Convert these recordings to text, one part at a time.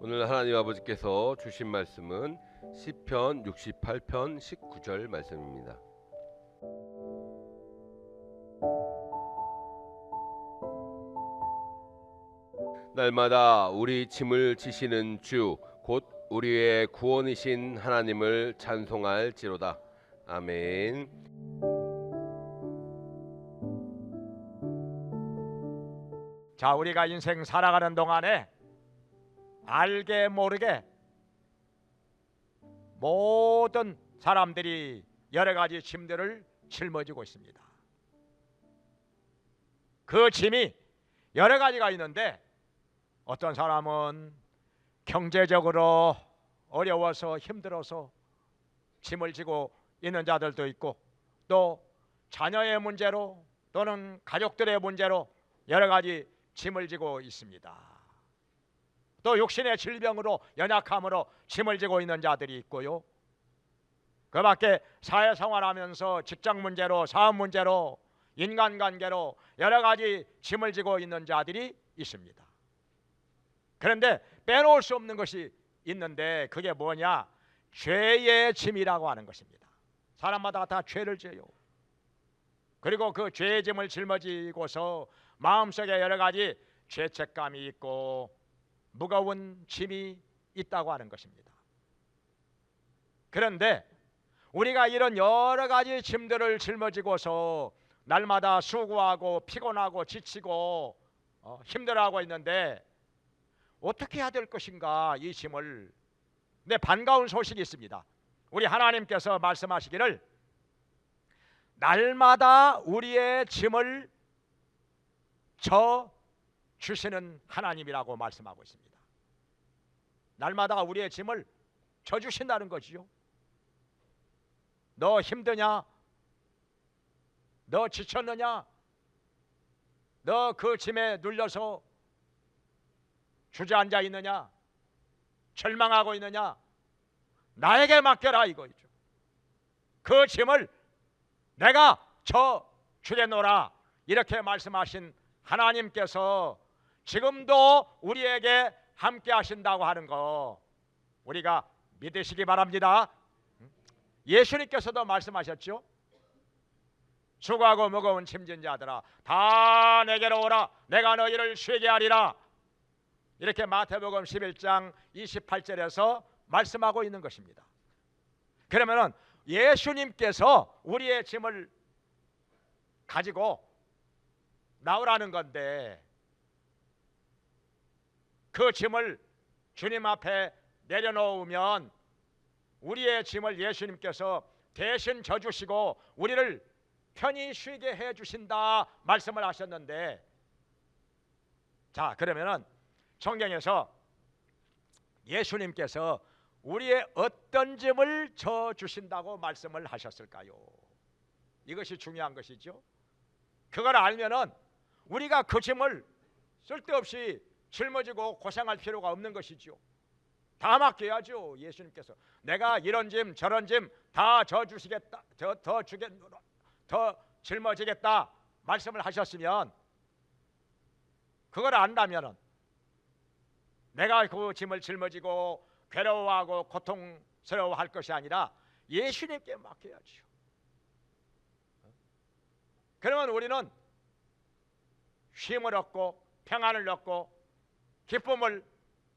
오늘 하나님 아버지께서 주신 말씀은 시편 68편 19절 말씀입니다. 날마다 우리 짐을 지시는 주 곧 우리의 구원이신 하나님을 찬송할지로다. 아멘. 자, 우리가 인생 살아가는 동안에 알게 모르게 모든 사람들이 여러 가지 짐들을 짊어지고 있습니다. 그 짐이 여러 가지가 있는데 어떤 사람은 경제적으로 어려워서 힘들어서 짐을 지고 있는 자들도 있고, 또 자녀의 문제로 또는 가족들의 문제로 여러 가지 짐을 지고 있습니다. 또 육신의 질병으로 연약함으로 짐을 지고 있는 자들이 있고요. 그 밖에 사회생활하면서 직장 문제로, 사업 문제로, 인간관계로 여러 가지 짐을 지고 있는 자들이 있습니다. 그런데 빼놓을 수 없는 것이 있는데 그게 뭐냐? 죄의 짐이라고 하는 것입니다. 사람마다 다 죄를 져요. 그리고 그 죄의 짐을 짊어지고서 마음속에 여러 가지 죄책감이 있고 무거운 짐이 있다고 하는 것입니다. 그런데 우리가 이런 여러 가지 짐들을 짊어지고서 날마다 수고하고 피곤하고 지치고 힘들어하고 있는데 어떻게 해야 될 것인가? 이 짐을. 네, 반가운 소식이 있습니다. 우리 하나님께서 말씀하시기를 날마다 우리의 짐을 져 주시는 하나님이라고 말씀하고 있습니다. 날마다 우리의 짐을 져 주신다는 거지요. 너 힘드냐? 너 지쳤느냐? 너 그 짐에 눌려서 주저앉아 있느냐? 절망하고 있느냐? 나에게 맡겨라 이거죠. 그 짐을 내가 져 주겠노라 이렇게 말씀하신 하나님께서 지금도 우리에게 함께 하신다고 하는 거 우리가 믿으시기 바랍니다. 예수님께서도 말씀하셨죠. 수고하고 무거운 짐진 자들아 다 내게로 오라 내가 너희를 쉬게 하리라. 이렇게 마태복음 11장 28절에서 말씀하고 있는 것입니다. 그러면은 예수님께서 우리의 짐을 가지고 나오라는 건데 그 짐을 주님 앞에 내려놓으면 우리의 짐을 예수님께서 대신 져주시고 우리를 편히 쉬게 해주신다 말씀을 하셨는데, 자 그러면은 성경에서 예수님께서 우리의 어떤 짐을 져주신다고 말씀을 하셨을까요? 이것이 중요한 것이죠. 그걸 알면은 우리가 그 짐을 쓸데없이 짊어지고 고생할 필요가 없는 것이죠. 다 맡겨야죠. 예수님께서 내가 이런 짐 저런 짐 다 져주시겠다, 더 짊어지겠다 말씀을 하셨으면 그걸 안다면은 내가 그 짐을 짊어지고 괴로워하고 고통스러워할 것이 아니라 예수님께 맡겨야죠. 그러면 우리는 쉼을 얻고 평안을 얻고 기쁨을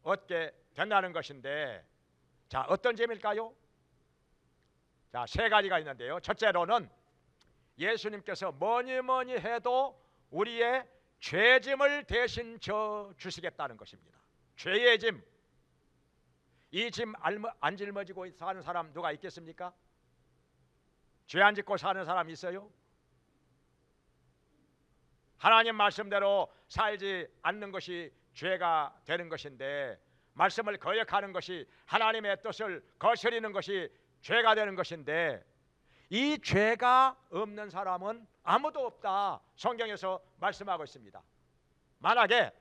얻게 된다는 것인데, 자 어떤 점일까요? 자, 세 가지가 있는데요. 첫째로는 예수님께서 뭐니 해도 우리의 죄짐을 대신 져 주시겠다는 것입니다. 죄의 짐, 이 짐 안 짊어지고 사는 사람 누가 있겠습니까? 죄 안 짓고 사는 사람 있어요? 하나님 말씀대로 살지 않는 것이 죄가 되는 것인데, 말씀을 거역하는 것이 하나님의 뜻을 거스리는 것이 죄가 되는 것인데, 이 죄가 없는 사람은 아무도 없다 성경에서 말씀하고 있습니다. 만약에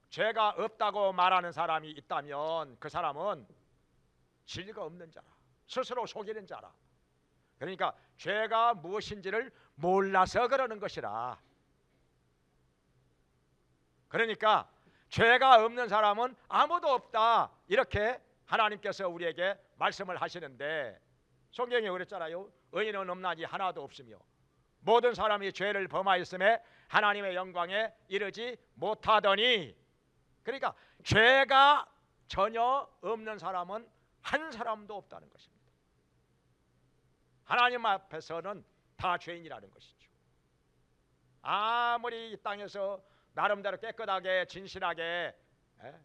죄가 없다고 말하는 사람이 있다면 그 사람은 진리가 없는 자라, 스스로 속이는 자라. 그러니까 죄가 무엇인지를 몰라서 그러는 것이라. 그러니까 죄가 없는 사람은 아무도 없다. 이렇게 하나님께서 우리에게 말씀을 하시는데 성경에 그랬잖아요. 의인은 없나니 하나도 없으며 모든 사람이 죄를 범하였음에 하나님의 영광에 이르지 못하더니, 그러니까 죄가 전혀 없는 사람은 한 사람도 없다는 것입니다. 하나님 앞에서는 다 죄인이라는 것이죠. 아무리 이 땅에서 나름대로 깨끗하게 진실하게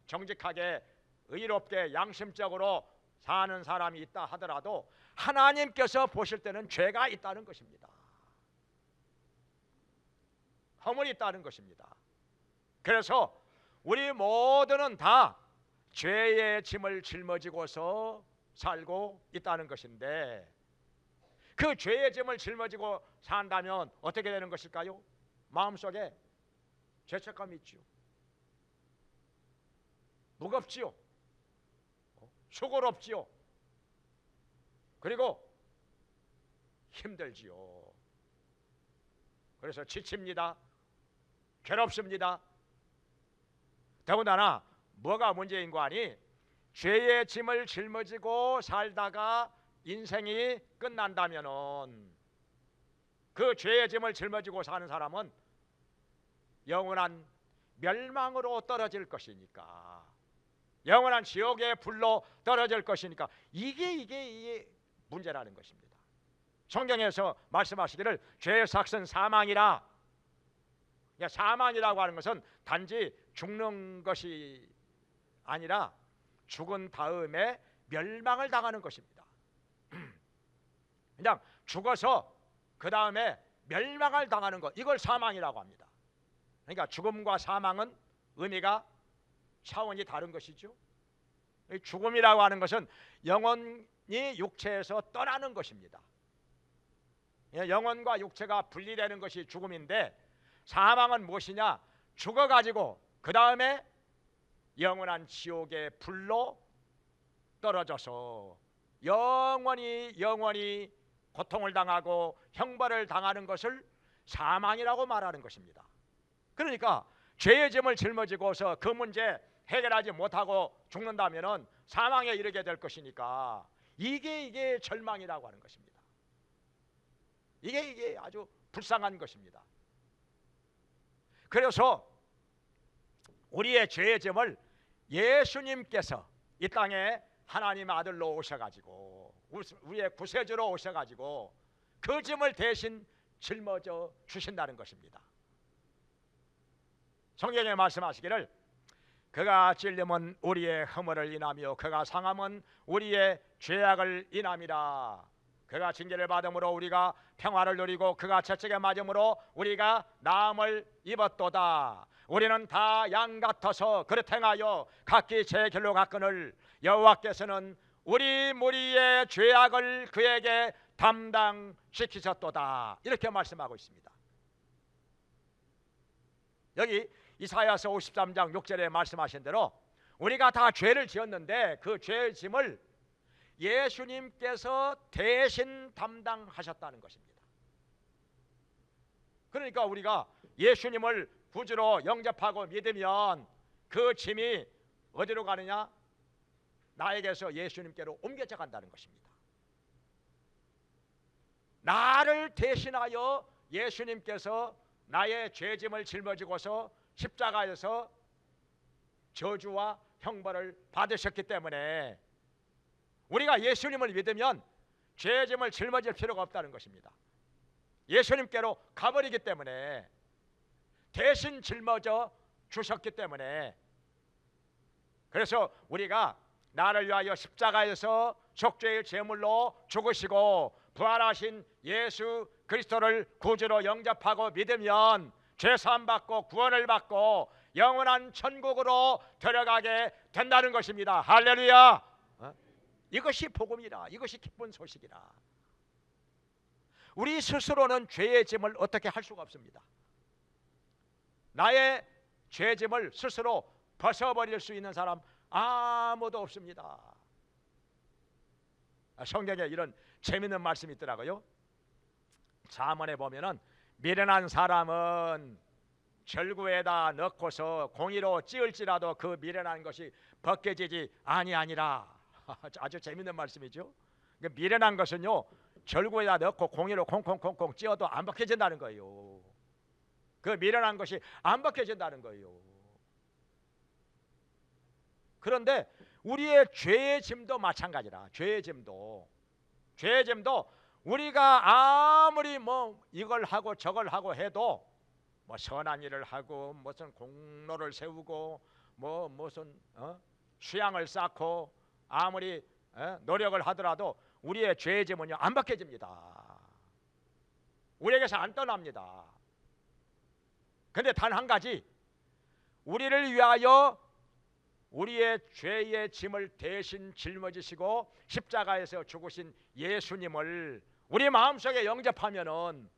정직하게 의롭게 양심적으로 사는 사람이 있다 하더라도 하나님께서 보실 때는 죄가 있다는 것입니다. 허물이 있다는 것입니다. 그래서 우리 모두는 다 죄의 짐을 짊어지고서 살고 있다는 것인데, 그 죄의 짐을 짊어지고 산다면 어떻게 되는 것일까요? 마음속에 죄책감이 있지요. 무겁지요. 수고롭지요. 그리고 힘들지요. 그래서 지칩니다. 괴롭습니다. 더군다나 뭐가 문제인 거 아니? 죄의 짐을 짊어지고 살다가 인생이 끝난다면은 그 죄의 짐을 짊어지고 사는 사람은 영원한 멸망으로 떨어질 것이니까, 영원한 지옥의 불로 떨어질 것이니까 이게 문제라는 것입니다. 성경에서 말씀하시기를 죄의 삭은 사망이라. 사망이라고 하는 것은 단지 죽는 것이 아니라 죽은 다음에 멸망을 당하는 것입니다. 그냥 죽어서 그 다음에 멸망을 당하는 것, 이걸 사망이라고 합니다. 그러니까 죽음과 사망은 의미가 차원이 다른 것이죠. 죽음이라고 하는 것은 영혼이 육체에서 떠나는 것입니다. 영혼과 육체가 분리되는 것이 죽음인데, 사망은 무엇이냐? 죽어가지고 그 다음에 영원한 지옥의 불로 떨어져서 영원히 고통을 당하고 형벌을 당하는 것을 사망이라고 말하는 것입니다. 그러니까 죄의 짐을 짊어지고서 그 문제 해결하지 못하고 죽는다면은 사망에 이르게 될 것이니까 이게 절망이라고 하는 것입니다. 이게 아주 불쌍한 것입니다. 그래서 우리의 죄의 짐을 예수님께서 이 땅에 하나님의 아들로 오셔가지고 우리의 구세주로 오셔가지고 그 짐을 대신 짊어져 주신다는 것입니다. 성경에 말씀하시기를 그가 찔림은 우리의 허물을 인하며 그가 상함은 우리의 죄악을 인함이라. 그가 징계를 받음으로 우리가 평화를 누리고 그가 채찍에 맞음으로 우리가 나음을 입었도다. 우리는 다 양 같아서 그릇 행하여 각기 제 길로 갔거늘 여호와께서는 우리 무리의 죄악을 그에게 담당시키셨도다. 이렇게 말씀하고 있습니다. 여기 이사야서 53장 6절에 말씀하신 대로 우리가 다 죄를 지었는데 그 죄의 짐을 예수님께서 대신 담당하셨다는 것입니다. 그러니까 우리가 예수님을 구주로 영접하고 믿으면 그 짐이 어디로 가느냐? 나에게서 예수님께로 옮겨져 간다는 것입니다. 나를 대신하여 예수님께서 나의 죄짐을 짊어지고서 십자가에서 저주와 형벌을 받으셨기 때문에 우리가 예수님을 믿으면 죄짐을 짊어질 필요가 없다는 것입니다. 예수님께로 가버리기 때문에, 대신 짊어져 주셨기 때문에, 그래서 우리가 나를 위하여 십자가에서 속죄의 제물로 죽으시고 부활하신 예수 그리스도를 구주로 영접하고 믿으면 죄사함 받고 구원을 받고 영원한 천국으로 들어가게 된다는 것입니다. 할렐루야. 이것이 복음이라. 이것이 기쁜 소식이라. 우리 스스로는 죄의 짐을 어떻게 할 수가 없습니다. 나의 죄의 짐을 스스로 벗어버릴 수 있는 사람 아무도 없습니다. 성경에 이런 재미있는 말씀이 있더라고요. 잠언에 보면은 미련한 사람은 절구에다 넣고서 공이로 찌을지라도 그 미련한 것이 벗겨지지 아니하니라. 아주 재밌는 말씀이죠. 미련한 것은요, 절구에다 넣고 공이로 콩콩콩콩 찌어도 안 벗겨진다는 거예요. 그 미련한 것이 안 벗겨진다는 거예요. 그런데 우리의 죄의 짐도 마찬가지라. 죄의 짐도 우리가 아무리 뭐 이걸 하고 저걸 하고 해도, 뭐 선한 일을 하고 무슨 공로를 세우고 뭐 무슨 수양을 쌓고 아무리 노력을 하더라도 우리의 죄의 짐은요 안 벗겨집니다. 우리에게서 안 떠납니다. 근데 단 한 가지, 우리를 위하여 우리의 죄의 짐을 대신 짊어지시고 십자가에서 죽으신 예수님을 우리 마음속에 영접하면은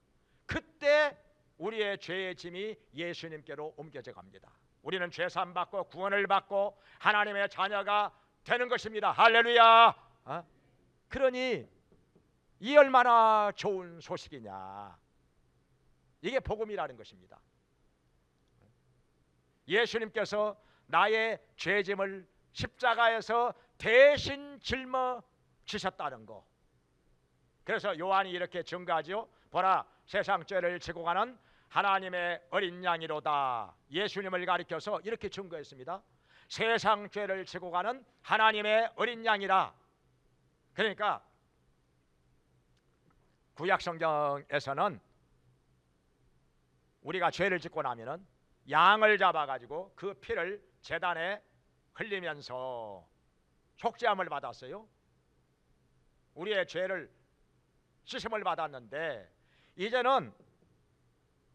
그때 우리의 죄의 짐이 예수님께로 옮겨져 갑니다. 우리는 죄사함 받고 구원을 받고 하나님의 자녀가 되는 것입니다. 할렐루야. 그러니 이 얼마나 좋은 소식이냐. 이게 복음이라는 것입니다. 예수님께서 나의 죄짐을 십자가에서 대신 짊어지셨다는 거. 그래서 요한이 이렇게 증거하죠. 보라, 세상 죄를 지고 가는 하나님의 어린 양이로다. 예수님을 가리켜서 이렇게 증거했습니다. 세상 죄를 지고 가는 하나님의 어린 양이라. 그러니까 구약 성경에서는 우리가 죄를 짓고 나면은 양을 잡아가지고 그 피를 제단에 흘리면서 속죄함을 받았어요. 우리의 죄를 씻음을 받았는데, 이제는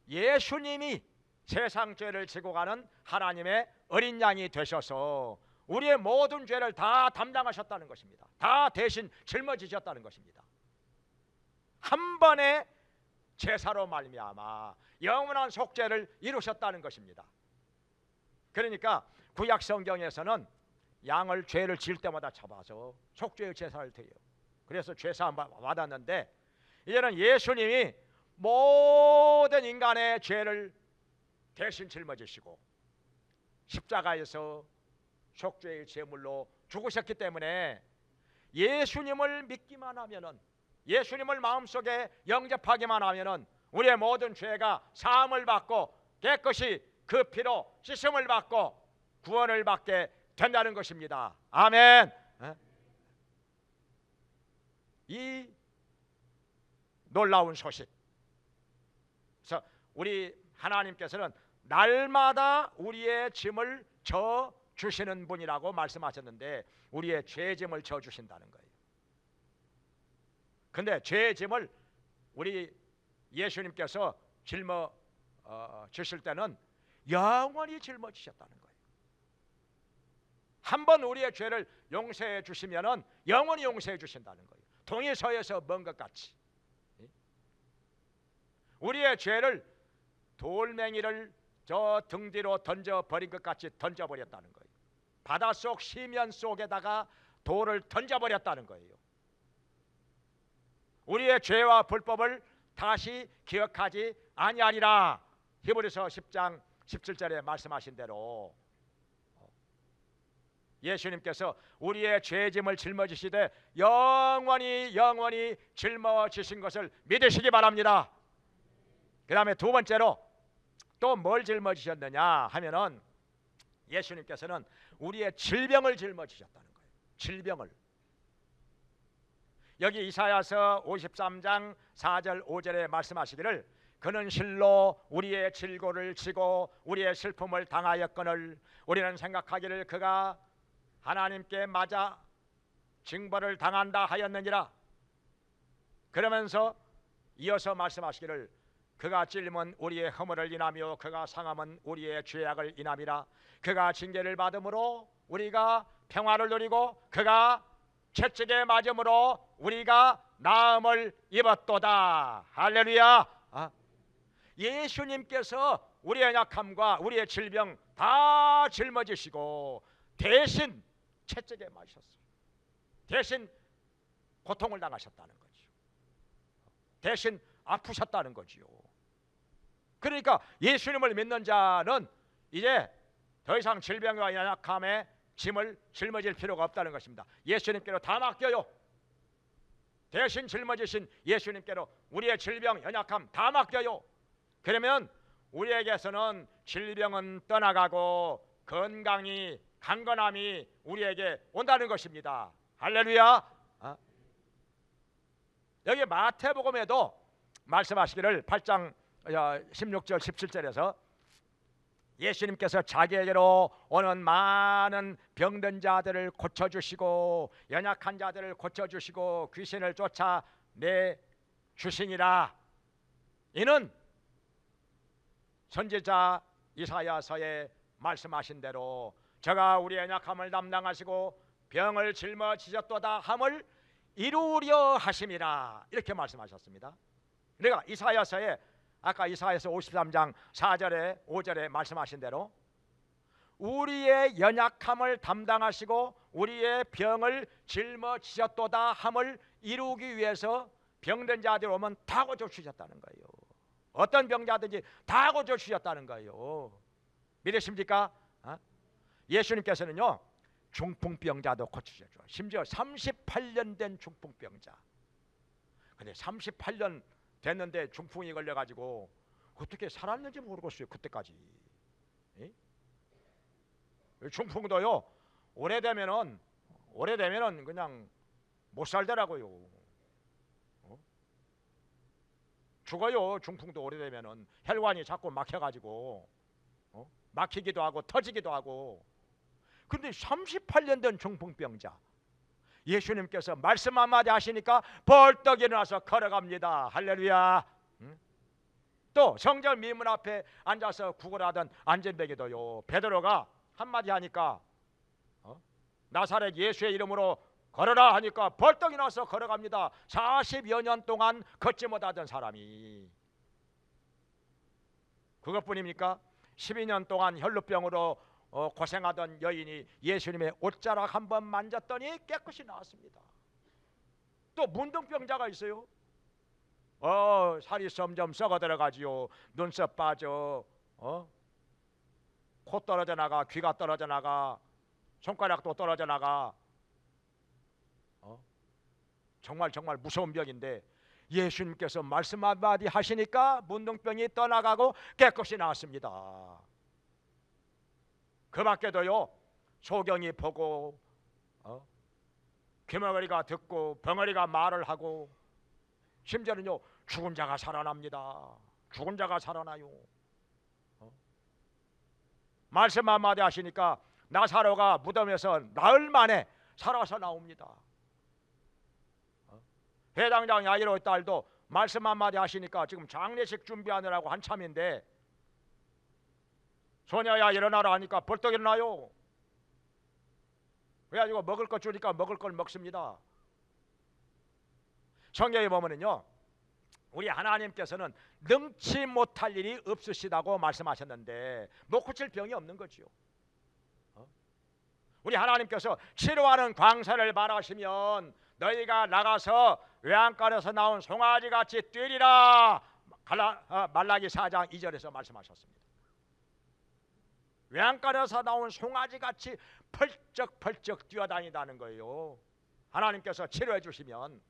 예수님이 세상 죄를 지고 가는 하나님의 어린 양이 되셔서 우리의 모든 죄를 다 담당하셨다는 것입니다. 다 대신 짊어지셨다는 것입니다. 한 번의 제사로 말미암아 영원한 속죄를 이루셨다는 것입니다. 그러니까 구약 성경에서는 양을 죄를 지을 때마다 잡아서 속죄의 제사를 드려요. 그래서 죄사함 받았는데, 이제는 예수님이 모든 인간의 죄를 대신 짊어지시고 십자가에서 속죄의 제물로 죽으셨기 때문에 예수님을 믿기만 하면은, 예수님을 마음속에 영접하기만 하면은 우리의 모든 죄가 사함을 받고 깨끗이 그 피로 씻음을 받고 구원을 받게 된다는 것입니다. 아멘. 이 놀라운 소식. 그래서 우리 하나님께서는 날마다 우리의 짐을 져 주시는 분이라고 말씀하셨는데, 우리의 죄 짐을 져 주신다는 거예요. 근데 죄 짐을 우리 예수님께서 짊어 주실 때는 영원히 짊어지셨다는 거예요. 한번 우리의 죄를 용서해 주시면은 영원히 용서해 주신다는 거예요. 동이 서에서 먼 것 같이. 우리의 죄를 돌멩이를 저 등 뒤로 던져버린 것 같이 던져버렸다는 거예요. 바닷속 시면 속에다가 돌을 던져버렸다는 거예요. 우리의 죄와 불법을 다시 기억하지 아니하리라. 히브리서 10장 17절에 말씀하신 대로 예수님께서 우리의 죄짐을 짊어지시되 영원히 짊어지신 것을 믿으시기 바랍니다. 그 다음에 두 번째로 또 뭘 짊어지셨느냐 하면은, 예수님께서는 우리의 질병을 짊어지셨다는 거예요. 질병을. 여기 이사야서 53장 4절 5절에 말씀하시기를, 그는 실로 우리의 질고를 지고 우리의 슬픔을 당하였거늘 우리는 생각하기를 그가 하나님께 맞아 징벌을 당한다 하였느니라. 그러면서 이어서 말씀하시기를, 그가 찔림은 우리의 허물을 인하며 그가 상함은 우리의 죄악을 인함이라. 그가 징계를 받음으로 우리가 평화를 누리고 그가 채찍에 맞음으로 우리가 나음을 입었도다. 할렐루야. 예수님께서 우리의 약함과 우리의 질병 다 짊어지시고 대신 채찍에 맞으셨어요. 대신 고통을 당하셨다는 거죠. 대신 아프셨다는 거지요. 그러니까 예수님을 믿는 자는 이제 더 이상 질병과 연약함에 짐을 짊어질 필요가 없다는 것입니다. 예수님께로 다 맡겨요. 대신 짊어지신 예수님께로 우리의 질병, 연약함 다 맡겨요. 그러면 우리에게서는 질병은 떠나가고 건강이, 강건함이 우리에게 온다는 것입니다. 할렐루야. 여기 마태복음에도 말씀하시기를 8장 16절 17절에서 예수님께서 자기에게로 오는 많은 병든 자들을 고쳐주시고 연약한 자들을 고쳐주시고 귀신을 쫓아내 주시니라. 이는 선지자 이사야서에 말씀하신 대로 저가 우리의 연약함을 담당하시고 병을 짊어지셨도다 함을 이루려 하심이라, 이렇게 말씀하셨습니다. 그러니까 이사야서에 아까 이사야서 53장 4절에 5절에 말씀하신 대로 우리의 연약함을 담당하시고 우리의 병을 짊어지셨도다 함을 이루기 위해서 병든 자들 오면 다 고쳐주셨다는 거예요. 어떤 병자든지 다 고쳐주셨다는 거예요. 믿으십니까? 예수님께서는요 중풍병자도 고쳐주셨죠. 심지어 38년 된 중풍병자. 근데 38년 됐는데 중풍이 걸려가지고 어떻게 살았는지 모르겠어요. 그때까지. 중풍도요 오래되면은 그냥 못 살더라고요. 죽어요. 중풍도 오래되면은 혈관이 자꾸 막혀가지고 막히기도 하고 터지기도 하고. 근데 38년 된 중풍병자 예수님께서 말씀 한마디 하시니까 벌떡 일어나서 걸어갑니다. 할렐루야. 또 성전 미문 앞에 앉아서 구걸하던 안전뱅이도요 베드로가 한마디 하니까 나사렛 예수의 이름으로 걸어라 하니까 벌떡 일어나서 걸어갑니다. 40여 년 동안 걷지 못하던 사람이. 그것뿐입니까? 12년 동안 혈루병으로 고생하던 여인이 예수님의 옷자락 한번 만졌더니 깨끗이 나았습니다. 또 문둥병자가 있어요. 살이 점점 썩어 들어가지요. 눈썹 빠져, 코 떨어져 나가, 귀가 떨어져 나가, 손가락도 떨어져 나가. 정말 무서운 병인데 예수님께서 말씀 한마디 하시니까 문둥병이 떠나가고 깨끗이 나았습니다. 그 밖에도요 소경이 보고 귀머거리가 듣고 벙어리가 말을 하고 심지어는요 죽은 자가 살아납니다. 죽은 자가 살아나요. 말씀 한마디 하시니까 나사로가 무덤에서 나흘 만에 살아서 나옵니다. 회당장 야이로 딸도 말씀 한마디 하시니까 지금 장례식 준비하느라고 한참인데 소녀야 일어나라 하니까 벌떡 일어나요. 그래가지고 먹을 것 주니까 먹을 걸 먹습니다. 성경에 보면은요 우리 하나님께서는 능치 못할 일이 없으시다고 말씀하셨는데 못 고칠 병이 없는 거지요. 우리 하나님께서 치료하는 광선을 바라시면 너희가 나가서 외양간에서 나온 송아지같이 뛰리라. 말라기 4장 2절에서 말씀하셨습니다. 외양간에서 나온 송아지같이 펄쩍펄쩍 뛰어다니다는 거예요. 하나님께서 치료해 주시면.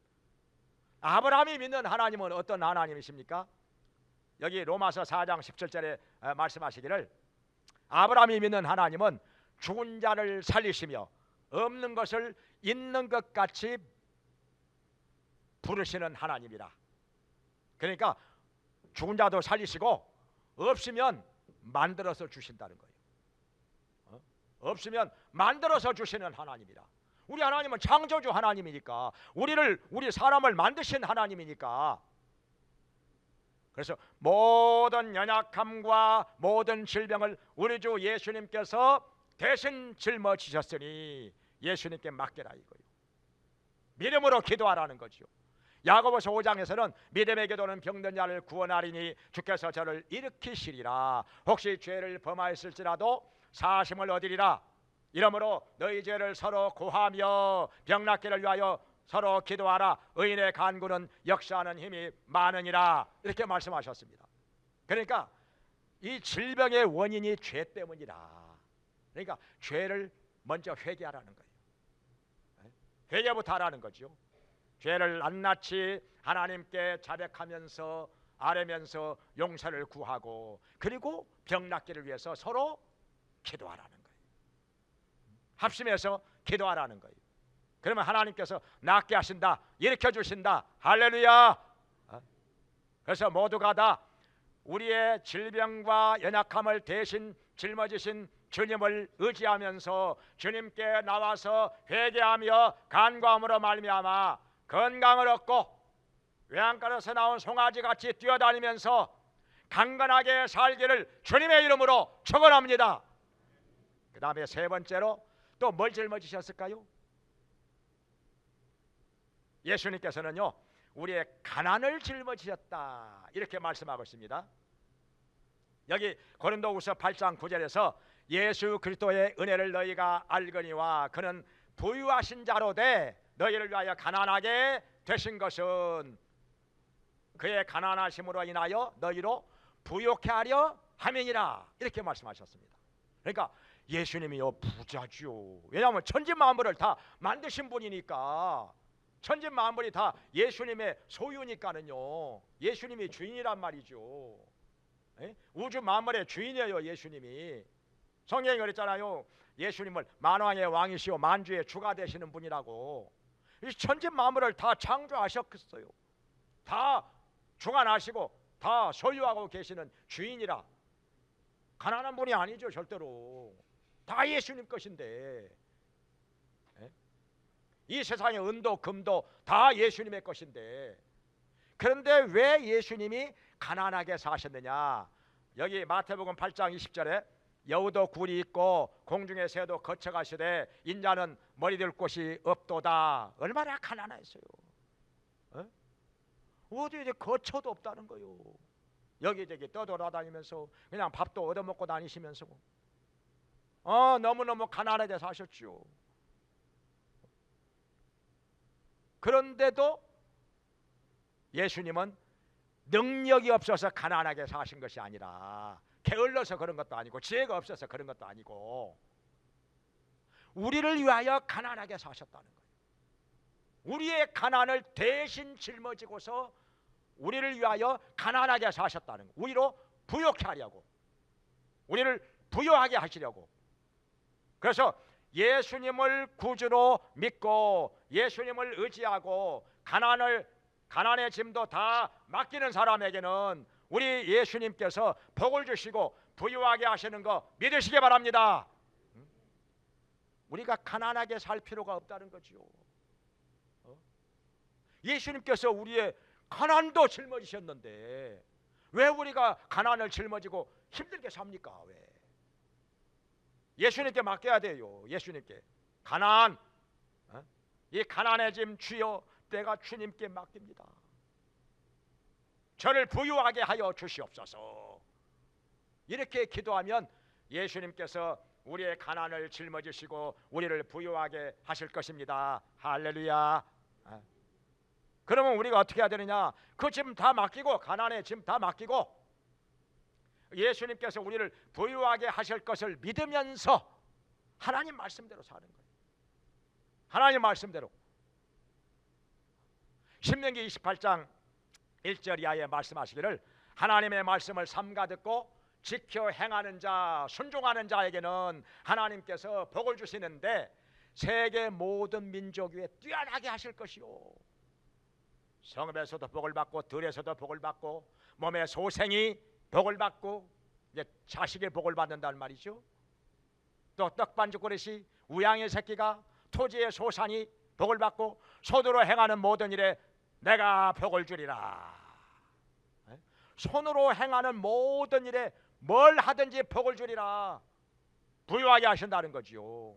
아브라함이 믿는 하나님은 어떤 하나님이십니까? 여기 로마서 4장 17절에 말씀하시기를 아브라함이 믿는 하나님은 죽은 자를 살리시며 없는 것을 있는 것 같이 부르시는 하나님이라. 그러니까 죽은 자도 살리시고 없으면 만들어서 주신다는 거예요. 없으면 만들어서 주시는 하나님이라. 우리 하나님은 창조주 하나님이니까 우리 사람을 만드신 하나님이니까. 그래서 모든 연약함과 모든 질병을 우리 주 예수님께서 대신 짊어지셨으니 예수님께 맡겨라 이거예요. 믿음으로 기도하라는 거죠. 야고보서 5장에서는 믿음의 기도는 병든 자를 구원하리니 주께서 저를 일으키시리라. 혹시 죄를 범하였을지라도 사심을 얻으리라. 이러므로 너희 죄를 서로 고하며 병 낫기를 위하여 서로 기도하라. 의인의 간구는 역사하는 힘이 많으니라. 이렇게 말씀하셨습니다. 그러니까 이 질병의 원인이 죄 때문이라. 그러니까 죄를 먼저 회개하라는 거예요. 회개부터 하라는 거죠. 죄를 낱낱이 하나님께 자백하면서 아뢰면서 용서를 구하고, 그리고 병 낫기를 위해서 서로 기도하라는 거예요. 합심해서 기도하라는 거예요. 그러면 하나님께서 낫게 하신다, 일으켜 주신다. 할렐루야. 그래서 모두가 다 우리의 질병과 연약함을 대신 짊어지신 주님을 의지하면서 주님께 나와서 회개하며 간구함으로 말미암아 건강을 얻고 외양간에서 나온 송아지같이 뛰어다니면서 강건하게 살기를 주님의 이름으로 축원합니다. 그 다음에 세 번째로 또 뭘 짊어지셨을까요? 예수님께서는요, 우리의 가난을 짊어지셨다, 이렇게 말씀하고 있습니다. 여기 고린도후서 8장 9절에서 예수 그리스도의 은혜를 너희가 알거니와 그는 부유하신 자로 돼 너희를 위하여 가난하게 되신 것은 그의 가난하심으로 인하여 너희로 부욕해 하려 함이니라, 이렇게 말씀하셨습니다. 그러니까 예수님이요 부자죠. 왜냐하면 천지만물을 다 만드신 분이니까. 천지만물이 다 예수님의 소유니까는요, 예수님이 주인이란 말이죠. 우주 만물의 주인이에요, 예수님이. 성경이 그랬잖아요, 예수님을 만왕의 왕이시오 만주의 주가 되시는 분이라고. 이 천지만물을 다 창조하셨겠어요. 다 주관하시고 다 소유하고 계시는 주인이라 가난한 분이 아니죠, 절대로. 다 예수님 것인데, 이 세상의 은도 금도 다 예수님의 것인데, 그런데 왜 예수님이 가난하게 사셨느냐? 여기 마태복음 8장 20절에 여우도 굴이 있고 공중의 새도 거쳐가시되 인자는 머리둘 곳이 없도다. 얼마나 가난했어요. 어디 이제 거처도 없다는 거요. 여기저기 떠돌아다니면서 그냥 밥도 얻어먹고 다니시면서 너무너무 가난하게 사셨죠. 그런데도 예수님은 능력이 없어서 가난하게 사신 것이 아니라, 게을러서 그런 것도 아니고, 지혜가 없어서 그런 것도 아니고, 우리를 위하여 가난하게 사셨다는 거예요. 우리의 가난을 대신 짊어지고서 우리를 위하여 가난하게 사셨다는 거예요. 우리로 부욕해 하려고, 우리를 부유하게 하시려고. 그래서 예수님을 구주로 믿고 예수님을 의지하고 가난의 짐도 다 맡기는 사람에게는 우리 예수님께서 복을 주시고 부유하게 하시는 거 믿으시기 바랍니다. 우리가 가난하게 살 필요가 없다는 거지요. 예수님께서 우리의 가난도 짊어지셨는데 왜 우리가 가난을 짊어지고 힘들게 삽니까? 왜? 예수님께 맡겨야 돼요. 예수님께. 가난, 이 가난의 짐 주여 내가 주님께 맡깁니다. 저를 부유하게 하여 주시옵소서. 이렇게 기도하면 예수님께서 우리의 가난을 짊어지시고 우리를 부유하게 하실 것입니다. 할렐루야. 그러면 우리가 어떻게 해야 되느냐? 그 짐 다 맡기고, 가난의 짐 다 맡기고 예수님께서 우리를 부유하게 하실 것을 믿으면서 하나님 말씀대로 사는 거예요. 하나님 말씀대로. 신명기 28장 1절 이하에 말씀하시기를 하나님의 말씀을 삼가 듣고 지켜 행하는 자, 순종하는 자에게는 하나님께서 복을 주시는데 세계 모든 민족 위에 뛰어나게 하실 것이요. 성읍에서도 복을 받고 들에서도 복을 받고 몸의 소생이 복을 받고, 이제 자식의 복을 받는다는 말이죠. 또 떡반죽 그릇이, 우양의 새끼가, 토지의 소산이 복을 받고 손으로 행하는 모든 일에 내가 복을 주리라. 손으로 행하는 모든 일에 뭘 하든지 복을 주리라. 부유하게 하신다는 거지요.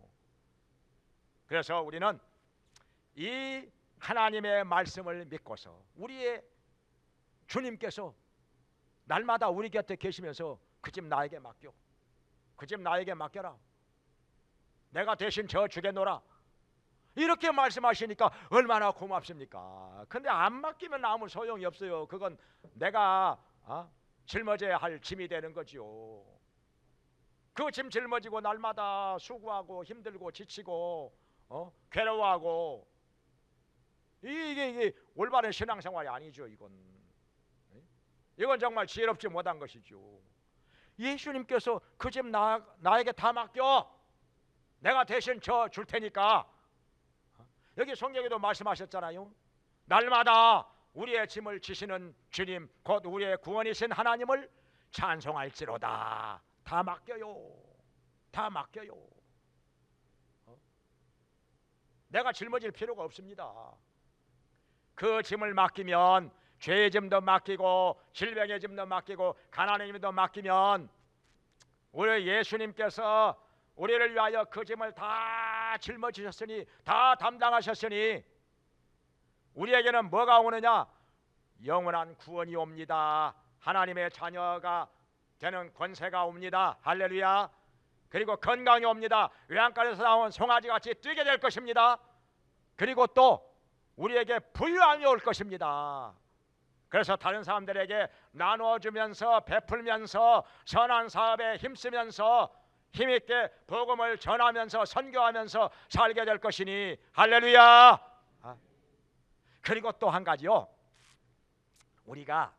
그래서 우리는 이 하나님의 말씀을 믿고서 우리의 주님께서 날마다 우리 곁에 계시면서 그 집 나에게 맡겨, 그 집 나에게 맡겨라, 내가 대신 저 주겠노라, 이렇게 말씀하시니까 얼마나 고맙습니까? 근데 안 맡기면 아무 소용이 없어요. 그건 내가 짊어져야 할 짐이 되는 거지요. 그 짐 짊어지고 날마다 수고하고 힘들고 지치고 괴로워하고 이게 올바른 신앙생활이 아니죠. 이건 정말 지혜롭지 못한 것이죠. 예수님께서 그 짐 나에게 다 맡겨, 내가 대신 줄 테니까. 여기 성경에도 말씀하셨잖아요. 날마다 우리의 짐을 지시는 주님, 곧 우리의 구원이신 하나님을 찬송할지로다. 다 맡겨요. 다 맡겨요. 내가 짊어질 필요가 없습니다. 그 짐을 맡기면 죄의 짐도 맡기고 질병의 짐도 맡기고 가난의 짐도 맡기면 우리 예수님께서 우리를 위하여 그 짐을 다 짊어지셨으니, 다 담당하셨으니 우리에게는 뭐가 오느냐? 영원한 구원이 옵니다. 하나님의 자녀가 되는 권세가 옵니다. 할렐루야. 그리고 건강이 옵니다. 외양간에서 나온 송아지같이 뛰게 될 것입니다. 그리고 또 우리에게 부유함이 올 것입니다. 그래서 다른 사람들에게 나눠주면서 베풀면서 선한 사업에 힘쓰면서 힘있게 복음을 전하면서 선교하면서 살게 될 것이니 할렐루야. 그리고 또 한 가지요. 우리가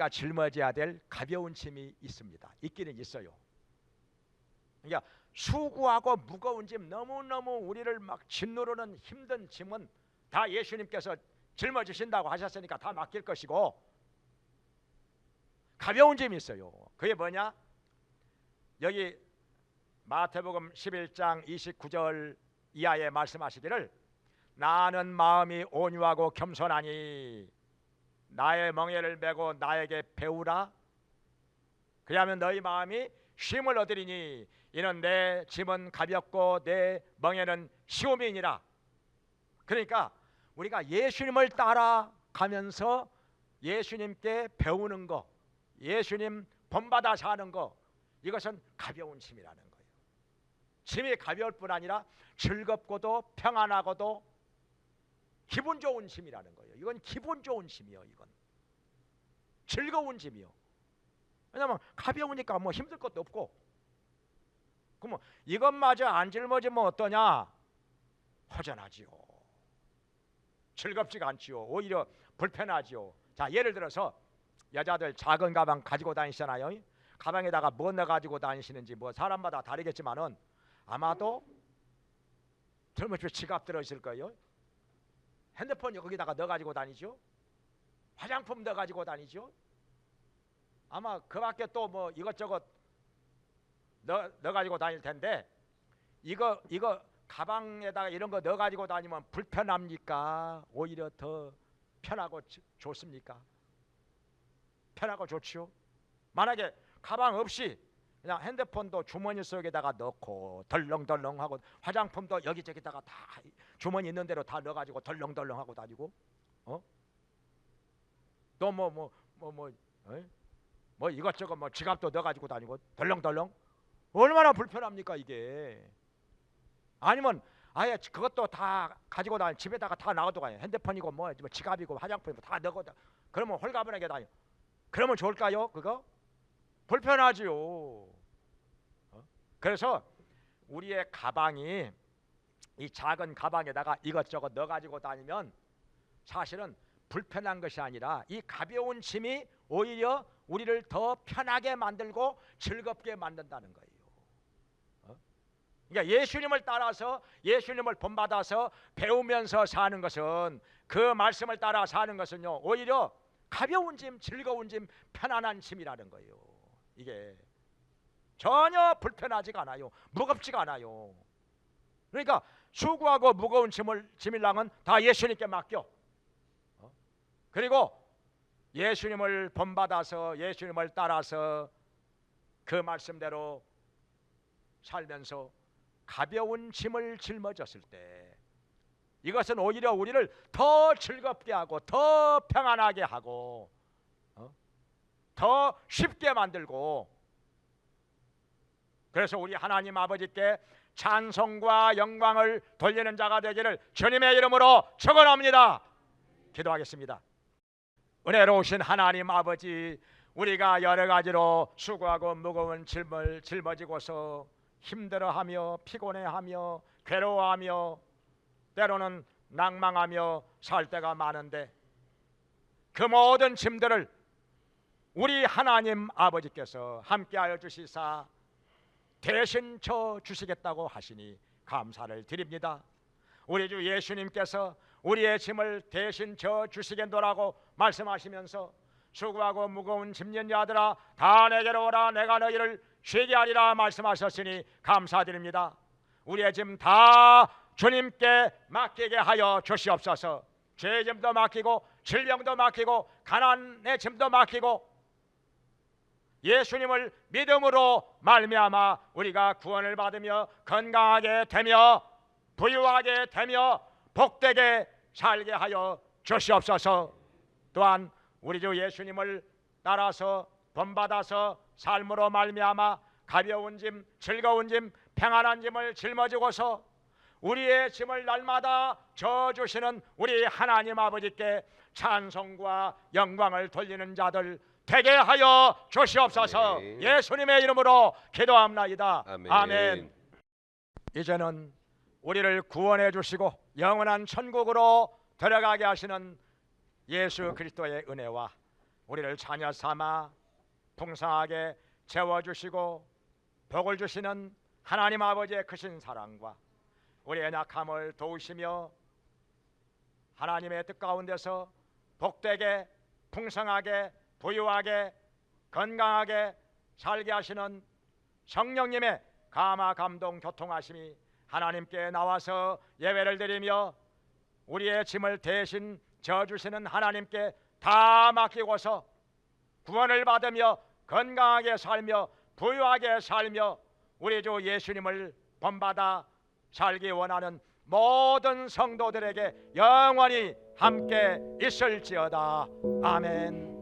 짊어져야 될 가벼운 짐이 있습니다. 있기는 있어요. 그러니까 수고하고 무거운 짐, 너무너무 우리를 막 짓누르는 힘든 짐은 다 예수님께서 짊어지신다고 하셨으니까 다 맡길 것이고, 가벼운 짐이 있어요. 그게 뭐냐? 여기 마태복음 11장 29절 이하에 말씀하시기를, 나는 마음이 온유하고 겸손하니 나의 멍에를 메고 나에게 배우라. 그리하면 너희 마음이 쉼을 얻으리니 이는 내 짐은 가볍고 내 멍에는 쉬움이니라. 그러니까 우리가 예수님을 따라가면서 예수님께 배우는 거, 예수님 본받아 사는 거, 이것은 가벼운 짐이라는 거예요. 짐이 가벼울 뿐 아니라 즐겁고도 평안하고도 기분 좋은 짐이라는 거예요. 이건 기분 좋은 짐이요. 이건 즐거운 짐이요. 왜냐하면 가벼우니까 뭐 힘들 것도 없고. 그러면 이것마저 안 짊어지면 어떠냐? 허전하지요. 즐겁지가 않지요. 오히려 불편하지요. 자, 예를 들어서 여자들 작은 가방 가지고 다니시잖아요. 가방에다가 뭐 넣어 가지고 다니시는지 뭐 사람마다 다르겠지만은 아마도 젊은이 지갑 들어 있을 거예요. 핸드폰 거기다가 넣어 가지고 다니죠. 화장품 넣어 가지고 다니죠. 아마 그 밖에 또 뭐 이것저것 넣어 가지고 다닐 텐데, 이거 가방에다가 이런 거 넣어 가지고 다니면 불편합니까? 오히려 더 편하고 좋습니까? 편하고 좋지요. 만약에 가방 없이 그냥 핸드폰도 주머니 속에다가 넣고 덜렁덜렁하고 화장품도 여기저기다가 다 주머니 있는 대로 다 넣어가지고 덜렁덜렁하고 다니고, 또 뭐 이것저것 뭐 지갑도 넣어가지고 다니고 덜렁덜렁, 얼마나 불편합니까 이게? 아니면 아예 그것도 다 가지고 다니, 집에다가 다 놔둬 가요. 핸드폰이고 뭐 지갑이고 화장품이고 다 넣고, 그러면 홀가분하게 다녀. 그러면 좋을까요? 그거? 불편하지요. 그래서 우리의 가방이, 이 작은 가방에다가 이것저것 넣어가지고 다니면 사실은 불편한 것이 아니라 이 가벼운 짐이 오히려 우리를 더 편하게 만들고 즐겁게 만든다는 거예요. 그러니까 예수님을 따라서, 예수님을 본받아서 배우면서 사는 것은, 그 말씀을 따라 사는 것은요, 오히려 가벼운 짐, 즐거운 짐, 편안한 짐이라는 거예요. 이게 전혀 불편하지가 않아요. 무겁지가 않아요. 그러니까 수고하고 무거운 짐일랑은 다 예수님께 맡겨. 그리고 예수님을 본받아서 예수님을 따라서 그 말씀대로 살면서 가벼운 짐을 짊어졌을 때, 이것은 오히려 우리를 더 즐겁게 하고 더 평안하게 하고 더 쉽게 만들고, 그래서 우리 하나님 아버지께 찬송과 영광을 돌리는 자가 되기를 주님의 이름으로 축원합니다. 기도하겠습니다. 은혜로우신 하나님 아버지, 우리가 여러 가지로 수고하고 무거운 짐을 짊어지고서 힘들어하며 피곤해하며 괴로워하며 때로는 낭망하며 살 때가 많은데, 그 모든 짐들을 우리 하나님 아버지께서 함께하여 주시사 대신 져 주시겠다고 하시니 감사를 드립니다. 우리 주 예수님께서 우리의 짐을 대신 져 주시겠노라고 말씀하시면서 수고하고 무거운 짐진 자들아 다 내게로 오라, 내가 너희를 쉬게 하리라 말씀하셨으니 감사드립니다. 우리의 짐 다 주님께 맡기게 하여 주시옵소서. 죄의 짐도 맡기고 질병도 맡기고 가난의 짐도 맡기고 예수님을 믿음으로 말미암아 우리가 구원을 받으며 건강하게 되며 부유하게 되며 복되게 살게 하여 주시옵소서. 또한 우리 주 예수님을 따라서 본받아서 삶으로 말미암아 가벼운 짐, 즐거운 짐, 평안한 짐을 짊어지고서 우리의 짐을 날마다 져주시는 우리 하나님 아버지께 찬송과 영광을 돌리는 자들 되게 하여 주시옵소서. 아멘. 예수님의 이름으로 기도합나이다. 아멘. 아멘. 이제는 우리를 구원해 주시고 영원한 천국으로 들어가게 하시는 예수 그리스도의 은혜와 우리를 자녀 삼아 풍성하게 채워주시고 복을 주시는 하나님 아버지의 크신 사랑과 우리의 약함을 도우시며 하나님의 뜻 가운데서 복되게 풍성하게 부유하게 건강하게 살게 하시는 성령님의 감화 감동 교통하심이 하나님께 나와서 예배를 드리며 우리의 짐을 대신 져주시는 하나님께 다 맡기고서 구원을 받으며 건강하게 살며 부유하게 살며 우리 주 예수님을 본받아 살기 원하는 모든 성도들에게 영원히 함께 있을지어다. 아멘.